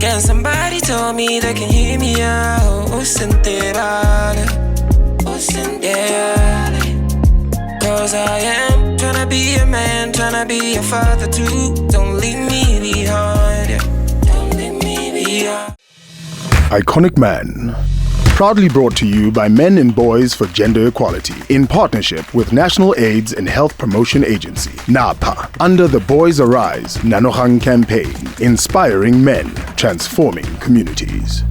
Can somebody tell me they can hear me out? Yeah. Cause I am tryna be a man, tryna be a father too. Don't leave me behind. Don't leave me behind. Iconic Man. Proudly brought to you by Men and Boys for Gender Equality in partnership with National AIDS and Health Promotion Agency, NAPA, under the Boys Arise Nanogang campaign, inspiring men, transforming communities.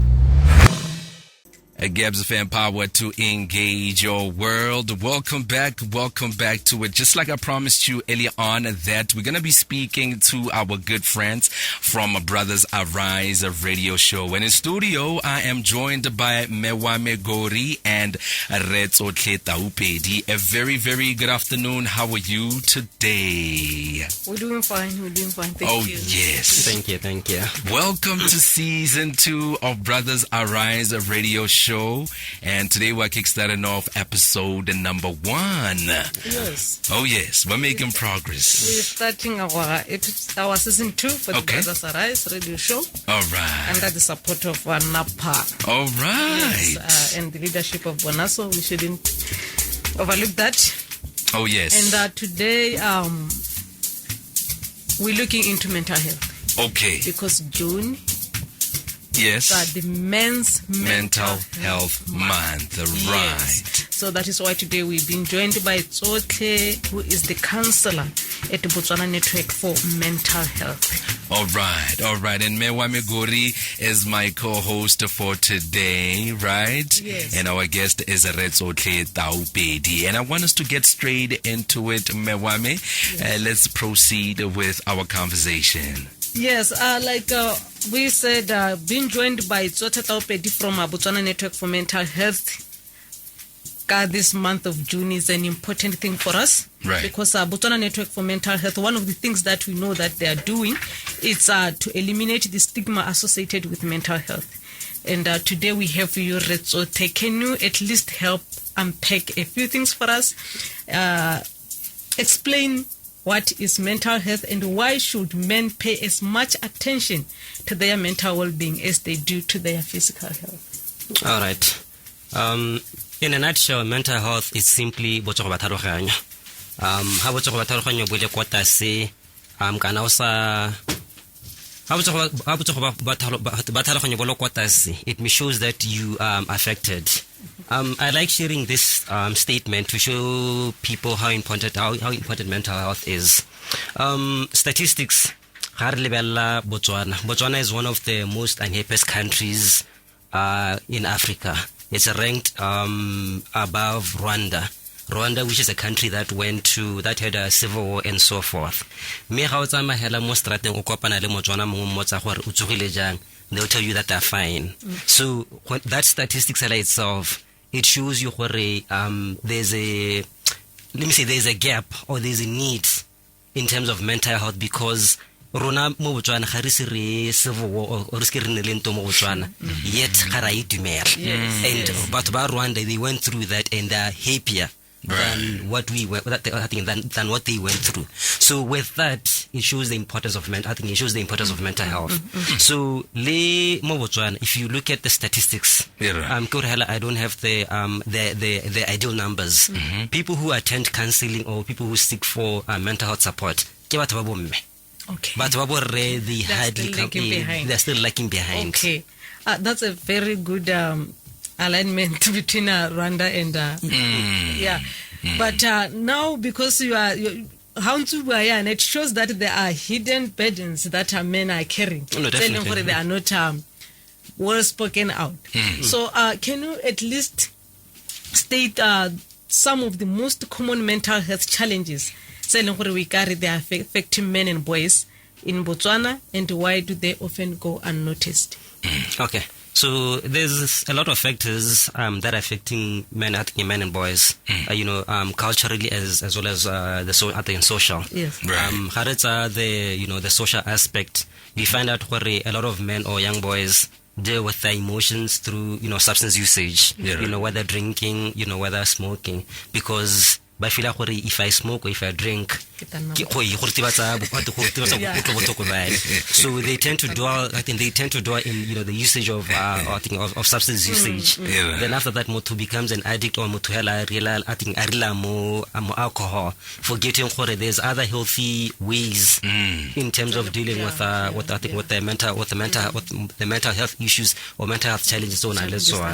Gabs FM power to engage your world. Welcome back to it. Just like I promised you earlier on that we're going to be speaking to our good friends from Brothers Arise radio show. And in studio, I am joined by Mewame Gori and Tsotlhe Taupedi. A very, very good afternoon. How are you today? We're doing fine. Thank you. Oh, yes. Thank you. Welcome to season 2 of Brothers Arise radio show. And today we're kickstarting off episode number 1. Yes. Oh yes, we're making progress. We're starting our season 2 for the Brothers Arise radio show. All right. Under the support of NAPA. All right. Yes, and the leadership of Bonaso. We shouldn't overlook that. Oh yes. And today we're looking into mental health. Okay. Because June. Yes. The Men's Mental Health Month. Right. Yes. So that is why today we've been joined by Tsotlhe, who is the counselor at the Botswana Network for Mental Health. All right. And Mewame Gori is my co-host for today, right? Yes. And our guest is Tsotlhe Taupedi. And I want us to get straight into it, Mewame. Yes. Let's proceed with our conversation. Yes, like we said, being joined by Tsotlhe Taupedi from Botswana Network for Mental Health. This month of June is an important thing for us. Right. Because Botswana Network for Mental Health, one of the things that we know that they are doing is to eliminate the stigma associated with mental health. And today we have you, Tsotlhe. Can you at least help unpack a few things for us? Explain what is mental health and why should men pay as much attention to their mental well-being as they do to their physical health? All right. In a nutshell, mental health is simply botsogo ba tlhaloganyo. Ha botsogo ba tlhaloganyo bo le kwa tlase, kana o sa ha botsogo ba tlhaloganyo bo le kwa tlase, it shows that you affected. I like sharing this statement to show people how important mental health is. Statistics. Botswana is one of the most unhappiest countries in Africa. It's ranked above Rwanda. Rwanda, which is a country that had a civil war and so forth. They'll tell you that they're fine. So that statistics itself, it shows you there's a gap or there's a need in terms of mental health, because rona mo Botswana ga re se re civil war or re ne le nto mo Botswana yet ga ra itumela. And but ba Rwanda, they went through that and they're happier than what we were, than what they went through. So with that, it shows the importance of mental health. So le mo Botswana, if you look at the statistics, I don't have the ideal numbers. People who attend counseling or people who seek for mental health support, ke batho ba bomme. Okay. But they hardly they're still lagging behind. Okay. That's a very good alignment between Rwanda and But now, because you are and it shows that there are hidden burdens that men are carrying. No, definitely. They are not well spoken out. So can you at least state some of the most common mental health challenges we carry they are affecting men and boys in Botswana, and why do they often go unnoticed? Okay. So there's a lot of factors that are affecting men and boys, culturally as well as the social. Yes. The social aspect. We find out where a lot of men or young boys deal with their emotions through substance usage. Whether drinking, whether smoking, because ba feel gore if I smoke or if I drink so they tend to dwell in the usage of of substance usage. Then after that moto becomes an addict or moto hela more alcohol, forgetting there's other healthy ways in terms of dealing with the mental health issues or mental health challenges so on.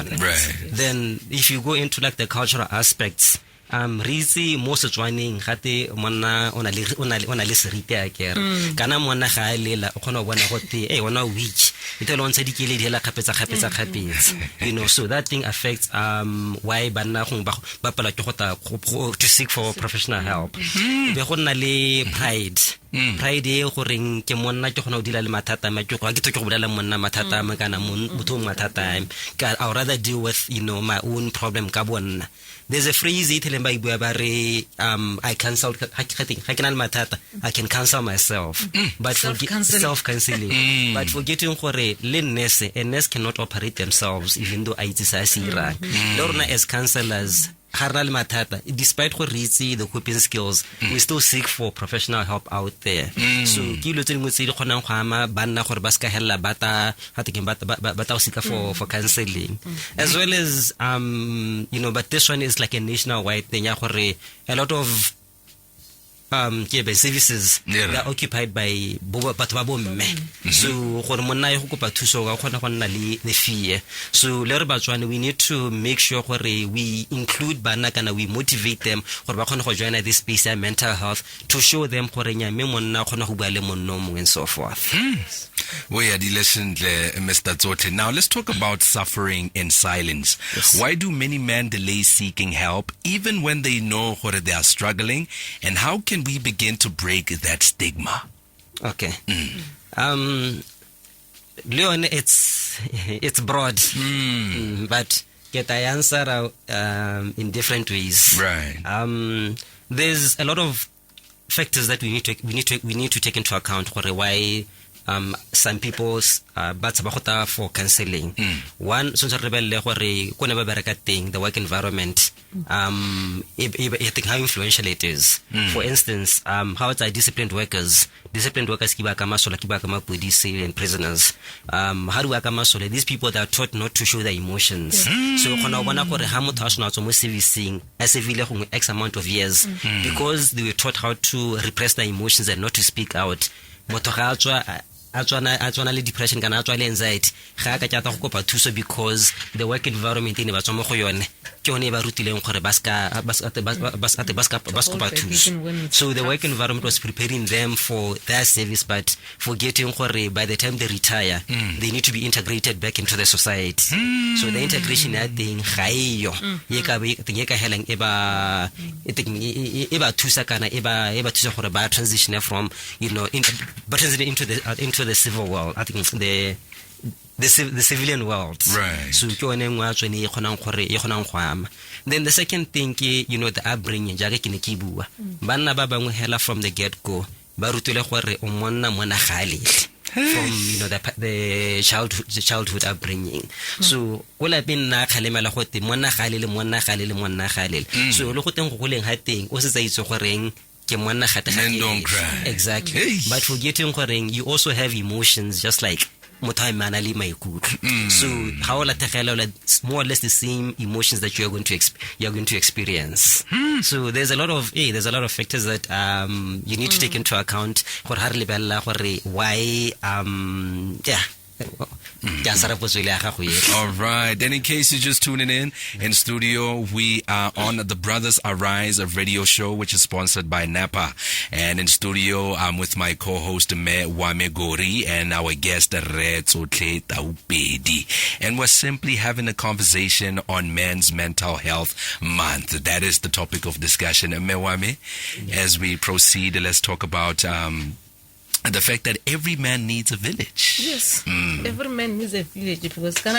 Right. Then if you go into like the cultural aspects, Rizi mo Setswaneng gate monna ona le serite a kere kana monna ga a lela o khona bona gote ona weak itelo ntse dikele di hela khapetsa so that thing affects why banna go ba pala ke to seek for professional help. Be go nna le pride e goreng ke monna ke gona o dila le mathata ma ke go ke go bolela monna mathata ma kana motho mathata I would rather deal with my own problem ka bona. There's a phrase I I cancel I can cancel myself, but self-canceling. But forgetting a nurse cannot operate themselves even though as counselors despite the coping skills, we still seek for professional help out there. So for counseling, as well as but this one is like a nationwide thing. A lot of services they are occupied by so the fear. So we need to make sure we include banakana, we motivate them or join this space of mental health to show them and so forth. We had listened, Mr. Tsotlhe. Now let's talk about suffering in silence. Yes. Why do many men delay seeking help even when they know they are struggling, and how can we begin to break that stigma? Okay. Leon, it's broad, but get I answer in different ways. Right. There's a lot of factors that we need to take into account why some people but for counseling. One, so the work environment, how influential it is. For instance, how it's disciplined workers police and prisoners. How do these people that are taught not to show their emotions? So X amount of years because they were taught how to repress their emotions and not to speak out. Actually depression can actually anxiety because the work environment in so the work environment was preparing them for their service, but forgetting by the time they retire, they need to be integrated back into the society. So the integration thing transition from into the civil world. I think the civilian world. Right. So then the second thing, the upbringing, banna ba bangwe hela from the get-go ba rutile gore o monna mona gale from the childhood upbringing. So ola bin na khalemela gote monna gale so lo go teng go goleng ha teng o se tsa itse goreng men don't cry. Exactly. Hey. But forgetting you also have emotions just like so how more or less the same emotions that you're going to experience. So there's a lot of factors that you need to take into account why All right. Then in case you're just tuning in studio, we are on the Brothers Arise radio show, which is sponsored by Napa. And in studio, I'm with my co-host, Me Wame Gori, and our guest, Tsotlhe Taupedi. And we're simply having a conversation on Men's Mental Health Month. That is the topic of discussion. Me Wame, as we proceed, let's talk about the fact that every man needs a village. Yes, every man needs a village because yes.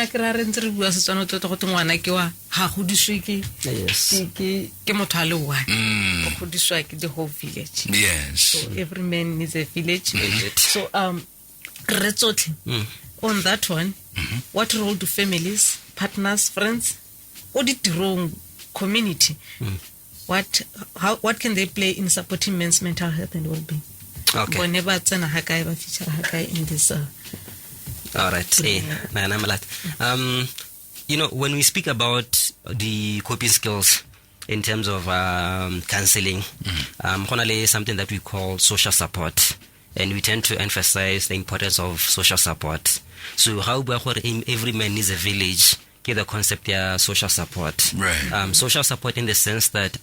The whole village. Yes. So every man needs a village. So Tsotlhe, on that one, what role do families, partners, friends, audit wrong community what can they play in supporting men's mental health and well-being? Okay. Whenever tsena ha kae ba feature ha kae in this all right. You know, when we speak about the coping skills in terms of counseling, something that we call social support, and we tend to emphasize the importance of social support. So how every man needs a village, get the concept of social support. Right. Social support in the sense that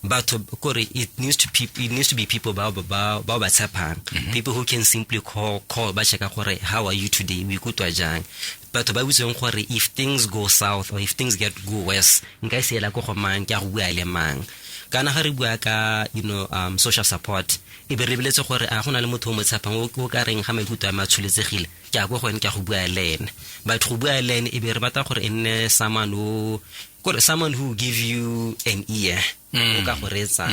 but it needs to be people people who can simply call ba check how are you today, we go to a jang. But if things go south or if things go worse, nka se la go go mang ke a go bua le mang kana ga re bua ka social support e be re biletse gore a gona le motho mo tshapang o ka reng ga maikuto a matshuletsegile ke a go gone ke a go bua le ene but go bua le ene e be re batla gore enne someone who give you an ear o ka go retsa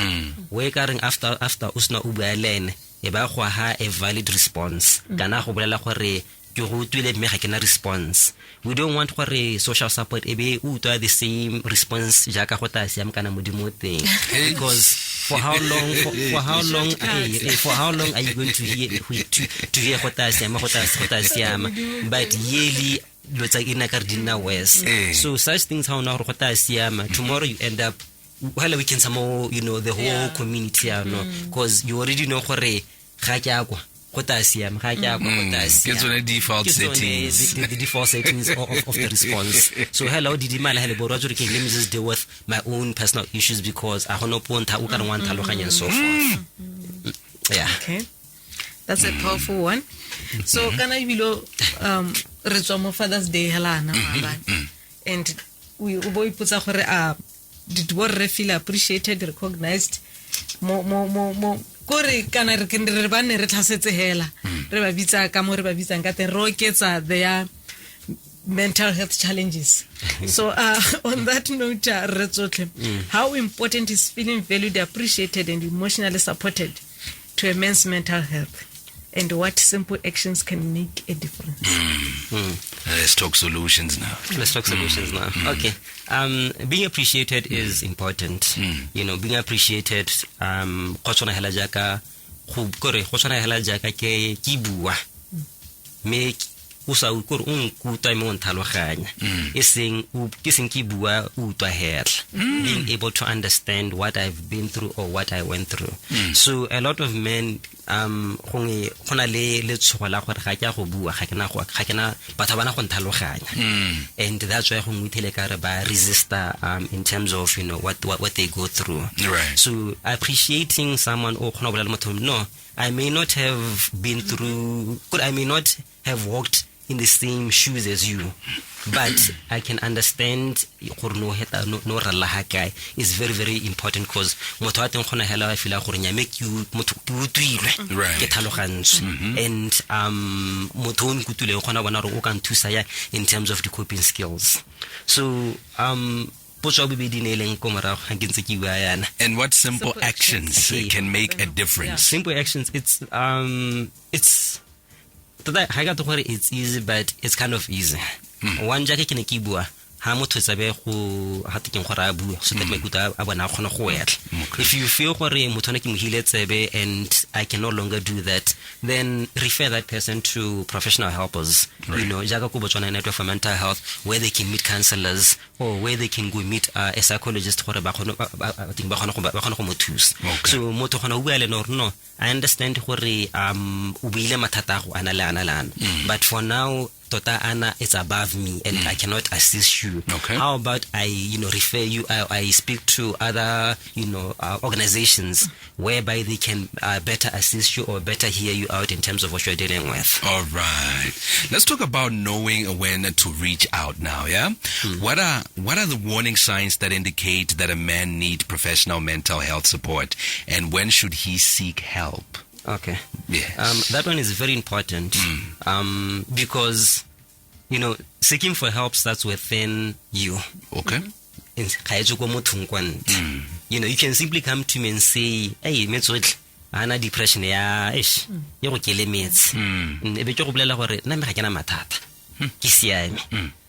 we ka reng after usna o bua le ene e ba go ha a valid response kana go bolela gore response. We don't want social support the same response because for how long are you going to hear but yearly so such things how now tomorrow you end up we can somehow the whole community because you already know the default settings. The default settings of the response. So hello, let me just deal with my own personal issues because I don't know and so forth. Yeah. Okay. That's a powerful one. So can I below Father's Day and we put did we feel appreciated, recognized more kore kana re kendre ba ne re tlhasetse hela re ba bitsa ka mo re ba bitsang ka teng rocketsa their mental health challenges. So on that note re Tsotlhe, how important is feeling valued, appreciated and emotionally supported to a man's mental health, and what simple actions can make a difference? Let's talk solutions now. Okay. Being appreciated is important. Being appreciated go hela jaka ke bua me usa o kore nkuta mo nthaloganya iseng ke bua utwa hela being able to understand what I've been through or what I went through. So a lot of men gona le tshola gore ga ke go bua ga kena batho bana go nthaloganya and that's why go ngwithele ka re ba resistor in terms of what they go through. Right. So appreciating someone o gona bolela motho no, I may not have been through I may not have walked in the same shoes as you, but I can understand no is very, very important because make you and in terms of the coping skills. So and what simple actions can make a difference? Simple actions, it's easy, but it's kind of easy. One jacket can kibua. If you feel and I can no longer do that, then refer that person to professional helpers. Right. Botswana Network for Mental Health, where they can meet counselors or where they can go meet a psychologist. So no, I understand but for now it's above me and I cannot assist you. Okay. How about I refer you, I speak to other organizations whereby they can better assist you or better hear you out in terms of what you're dealing with. All right, let's talk about knowing when to reach out now. What are the warning signs that indicate that a man needs professional mental health support, and when should he seek help? Okay. Yes. That one is very important because seeking for help starts within you. Okay. You can simply come to me and say, hey, Tsotlhe, ana depression ya ish ye go kelemetse be ke go bolela gore nna me ga kena mathata ke siame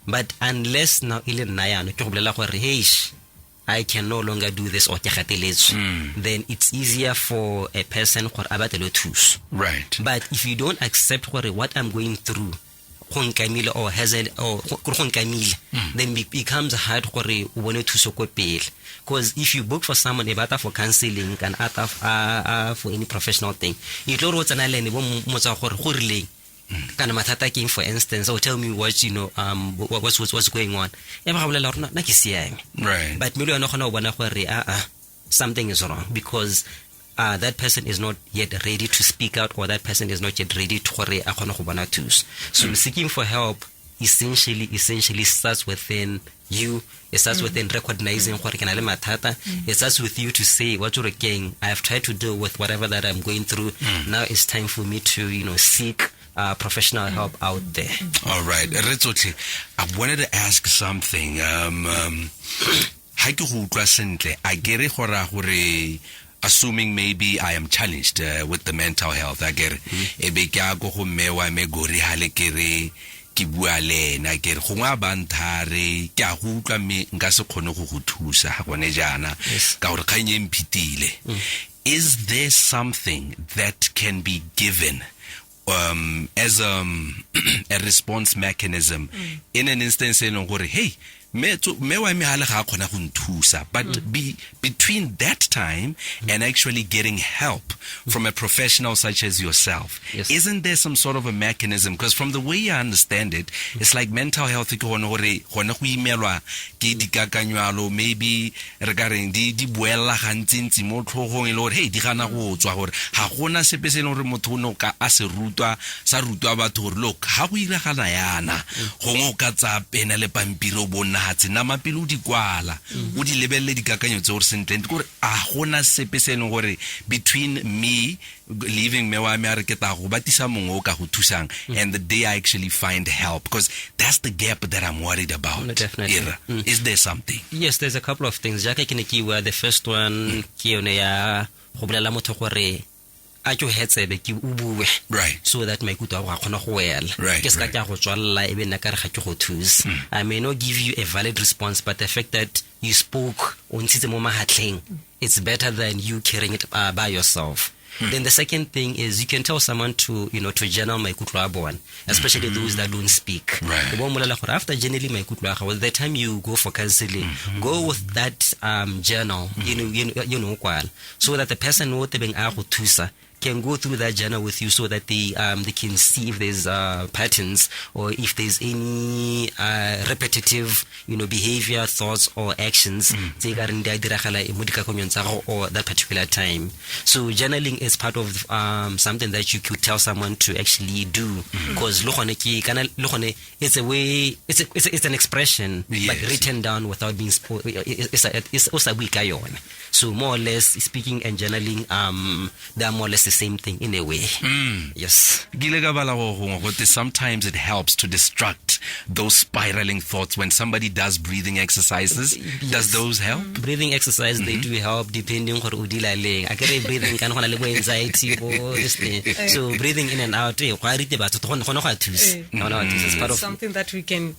but unless now ile nna yana ke go bolela gore hey I can no longer do this or then it's easier for a person Right. but if you don't accept what I'm going through then it becomes hard because if you book for someone for counseling and for any professional thing for instance, or tell me what what's going on. Right. But something is wrong because that person is not yet ready to speak out, or that person is not yet ready to so seeking for help essentially starts within you. It starts within recognizing it starts with you to say what you're saying. I have tried to deal with whatever that I'm going through. Now it's time for me to seek professional help out there. All right. Tsotlhe, I wanted to ask something. I get it, assuming maybe I am challenged with the mental health. I get it. Ke bua le na ke re gongwa banthare ke a go utlwa me nka se khone go go thusa ha gone jana ka gore khanye mpitile. Is there something that can be given as a response mechanism in an instance in gore hey me wa me hale ga khona go nthusa, but between that time and actually getting help from a professional such as yourself, isn't there some sort of a mechanism? Because from the way I understand it, it's like mental health ke gone go imelwa ke dikakanywalo maybe regarding di buela gantsintsi mo tlhogong le gore hey di gana go tswa gore ha gona sepe se le gore motho no ka a se rutwa batho gore look ha go ira gana yana gongwe ka tsa pena le pampiro bona hatsi na mapilo di kwala o di lebelle dikakanyo tse gore sentle gore a gona sepe se le gore between me leaving me wa me are ke ta go batisa mongwe ka go thusang and the day I actually find help, because that's the gap that I'm worried about. Definitely. Is there something? Yes, there's a couple of things. Jaka ke ne ke wa the first one ke yone ya go bolela motho gore a tlo hetsebe ke ubue, right, so that my kutu a gona go wela ke ska ka go tswalla ebe nna ka re ga ke go thusa. I may not give you a valid response, but the fact that you spoke o ntshitse mo mahatleng, it's better than you carrying it by yourself. Then the second thing is you can tell someone to to journal maikutlo a bona, especially those that don't speak. Right. After journaling maikutlo a gago, the time you go for counseling, go with that journal, so that the person who te beng a go thusa can go through that journal with you, so that they can see if there's patterns or if there's any repetitive behavior, thoughts or actions or that particular time. So journaling is part of something that you could tell someone to actually do, because it's a way, it's an expression, but written down without being it's also a so more or less speaking and journaling they are more or less the same thing in a way. Yes. Sometimes it helps to distract those spiraling thoughts when somebody does breathing exercises. Yes. Does those help? Breathing exercises, they do help depending on udila. I get breathing can anxiety or this thing. So breathing in and out, it's part of something that we can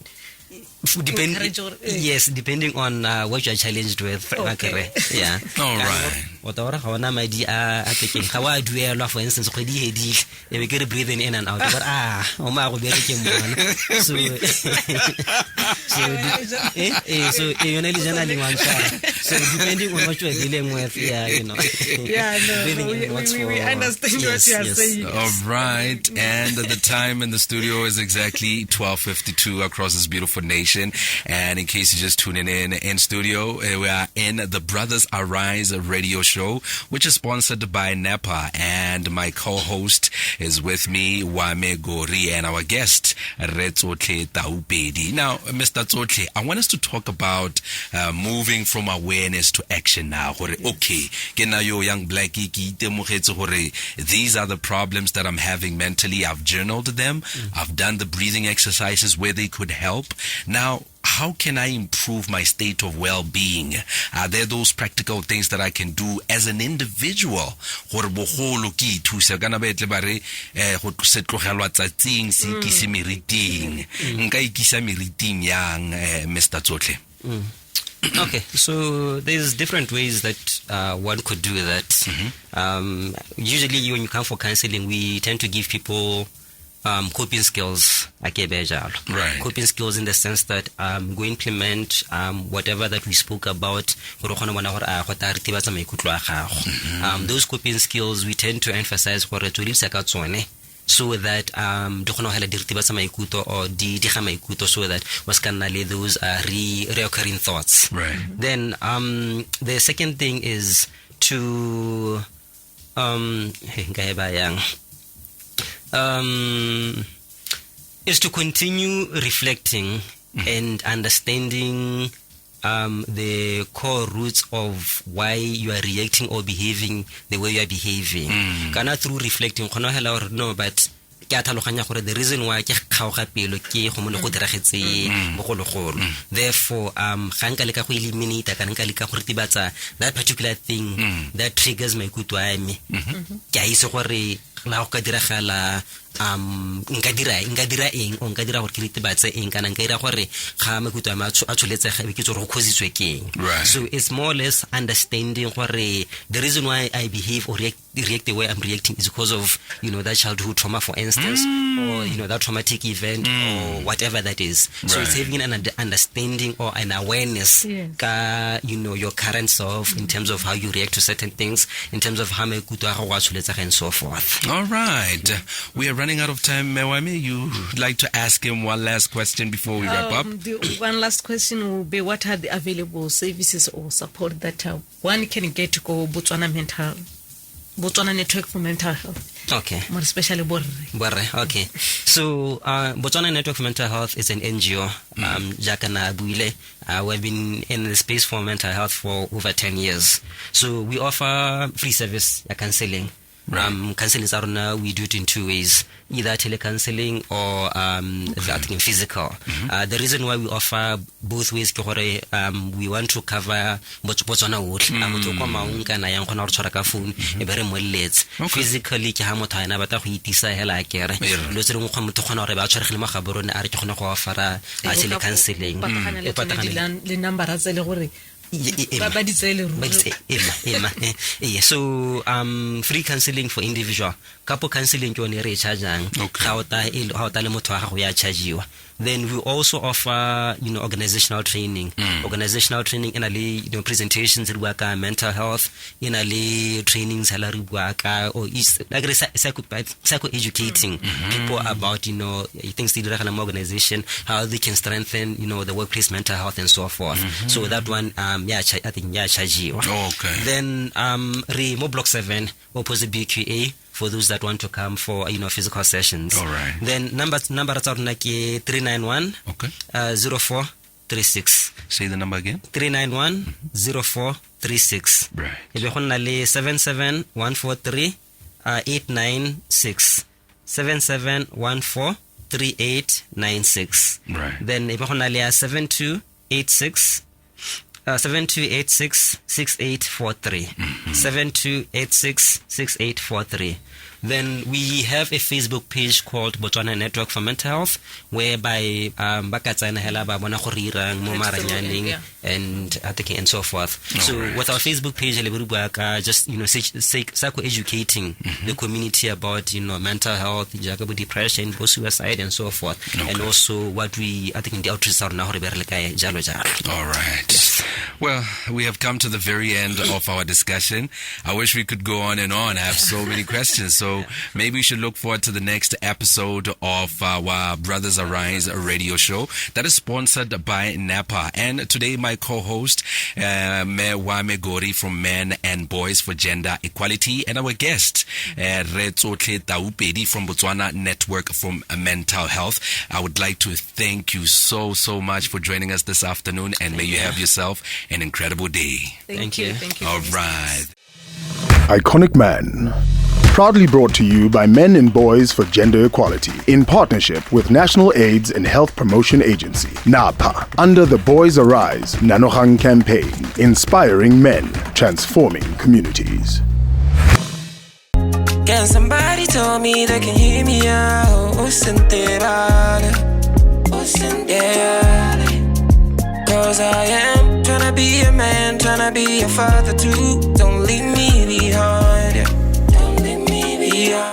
yes, depending on what you are challenged with. Okay. Yeah. All right. For instance, we get breathing in and out. But so depending on what you are dealing with, we understand what you are saying. All right, and the time in the studio is exactly 12:52 across this beautiful nation. And in case you're just tuning in studio, we are in the Brothers Arise radio show, which is sponsored by NEPA, and my co-host is with me, Wame Gori, and our guest, Tsotlhe Taupedi. Now, Mr. Tsotlhe, I want us to talk about moving from awareness to action now. Okay, young blackie, these are the problems that I'm having mentally. I've journaled them. I've done the breathing exercises where they could help. Now, how can I improve my state of well-being? Are there those practical things that I can do as an individual? Mr. Tsotlhe. Okay, so there's different ways that one could do that. Usually when you come for counseling, we tend to give people coping skills. Right. Coping skills in the sense that go implement whatever that we spoke about. Those coping skills we tend to emphasize so that di kgona hela diritibatsa maikutlo or di ga maikutlo, so that was can those reoccurring thoughts. Right. Then the second thing is to is to continue reflecting and understanding the core roots of why you are reacting or behaving the way you are behaving. Kana through reflecting, no, but the reason why therefore eliminate that particular thing that triggers my nka dira eng o nka dira gore ke ritibatse eng kana nka ira gore ga makuto a tsholetsega ke tsore go khositswe keng. So it's more or less understanding gore the reason why I behave or react the way I'm reacting is because of that childhood trauma, for instance, or that traumatic event or whatever that is. So it's having an understanding or an awareness your current self in terms of how you react to certain things, in terms of how makuto a go a tsholetsega and so forth. All right, we are running out of time. Mewame, you like to ask him one last question before we wrap up? The one last question will be, what are the available services or support that one can get to go Botswana Network for Mental Health? Okay. More especially Borre. Okay. So Botswana Network for Mental Health is an NGO. Jakana Abuile. We've been in the space for mental health for over 10 years. So we offer free service counseling. Counseling Saruna, we do it in two ways, either telecounseling or I think physical. The reason why we offer both ways we want to cover Botswana physically ke ha motho ena batla go itisa hela kere lo tsere go motho gona re ba tshwaregile magaborone a re ke gona go ofara telecounseling le number a tsele gore so free counseling for individual, couple counseling ke one re chargeang ga o ta le motho wa gago ya chargiwa. Then we also offer organizational training. Organizational training in a presentations re bua ka mental health, in a trainings hala re bua ka or is like psycho educating people about things they do in an organization, how they can strengthen the workplace mental health and so forth. So that one I think charge you. Okay. Then Remo Block 7 opposite BQA for those that want to come for physical sessions. All right. Then number 391 0436. Say the number again. 391 0436. Right. Ebe go nna le 77143 896 77143896. Right. Then ebe go nna le 7286 6843 7286 6843. Then we have a Facebook page called Botswana Network for Mental Health, whereby bakatsana hela ba bona go rirang mo maranyaneng and and so forth. So with our Facebook page just psycho educating the community about mental health, depression, suicide and so forth, and also what we in the outreach are now. All right. Yes. Well, we have come to the very end of our discussion. I wish we could go on and on. I have so many questions. So maybe we should look forward to the next episode of our Brothers Arise radio show that is sponsored by NAPA. And today my co-host, Mewame Gori from Men and Boys for Gender Equality, and our guest, Tsotlhe Taupedi from Botswana Network for Mental Health. I would like to thank you so much for joining us this afternoon, and may you have yourself an incredible day. Thank you. All right. Iconic Man. Proudly brought to you by Men and Boys for Gender Equality in partnership with National AIDS and Health Promotion Agency, NAPA, under the Boys Arise Nanogang campaign, inspiring men, transforming communities. Can somebody tell me they can hear me out? Oh, yeah. Cause I am tryna be a man, tryna be a father too. Don't leave me behind, yeah. Don't leave me behind.